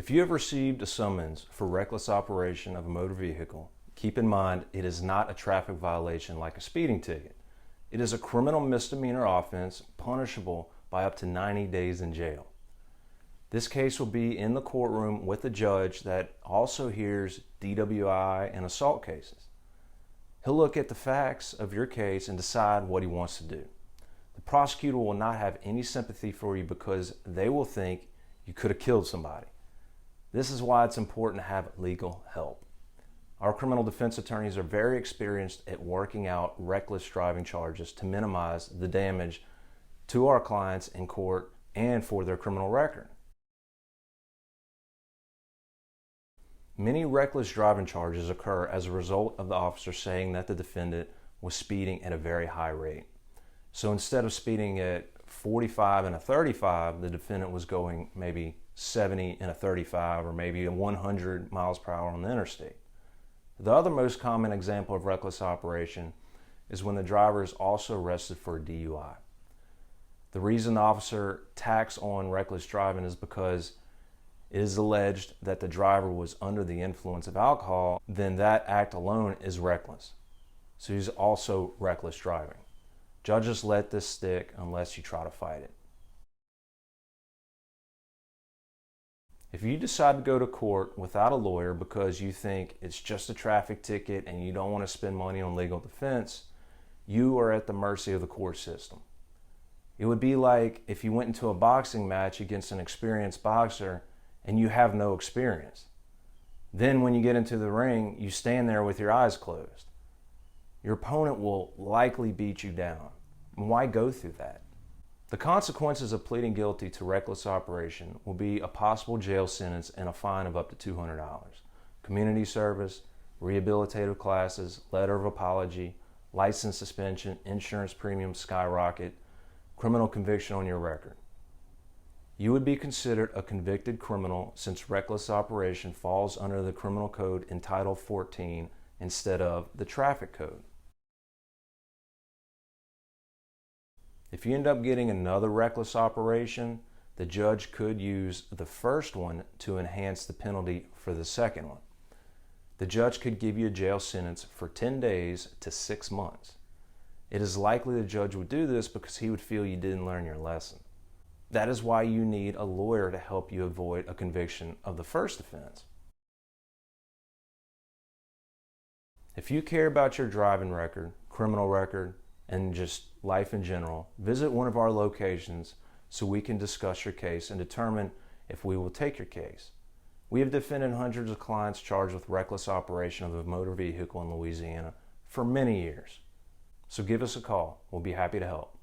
If you have received a summons for reckless operation of a motor vehicle, keep in mind it is not a traffic violation like a speeding ticket. It is a criminal misdemeanor offense punishable by up to 90 days in jail. This case will be in the courtroom with a judge that also hears DWI and assault cases. He'll look at the facts of your case and decide what he wants to do. The prosecutor will not have any sympathy for you because they will think you could have killed somebody. This is why it's important to have legal help. Our criminal defense attorneys are very experienced at working out reckless driving charges to minimize the damage to our clients in court and for their criminal record. Many reckless driving charges occur as a result of the officer saying that the defendant was speeding at a very high rate. So instead of speeding at 45 and a 35, the defendant was going maybe 70 and a 35 or maybe 100 miles per hour on the interstate. The other most common example of reckless operation is when the driver is also arrested for a DUI. The reason the officer tacks on reckless driving is because it is alleged that the driver was under the influence of alcohol, then that act alone is reckless. So he's also reckless driving. Judges let this stick unless you try to fight it. If you decide to go to court without a lawyer because you think it's just a traffic ticket and you don't want to spend money on legal defense, you are at the mercy of the court system. It would be like if you went into a boxing match against an experienced boxer and you have no experience. Then when you get into the ring, you stand there with your eyes closed. Your opponent will likely beat you down. Why go through that? The consequences of pleading guilty to reckless operation will be a possible jail sentence and a fine of up to $200, community service, rehabilitative classes, letter of apology, license suspension, insurance premiums skyrocket, criminal conviction on your record. You would be considered a convicted criminal since reckless operation falls under the criminal code in Title 14 instead of the traffic code. If you end up getting another reckless operation, the judge could use the first one to enhance the penalty for the second one. The judge could give you a jail sentence for 10 days to 6 months. It is likely the judge would do this because he would feel you didn't learn your lesson. That is why you need a lawyer to help you avoid a conviction of the first offense. If you care about your driving record, criminal record, and just life in general, visit one of our locations so we can discuss your case and determine if we will take your case. We have defended hundreds of clients charged with reckless operation of a motor vehicle in Louisiana for many years. So give us a call. We'll be happy to help.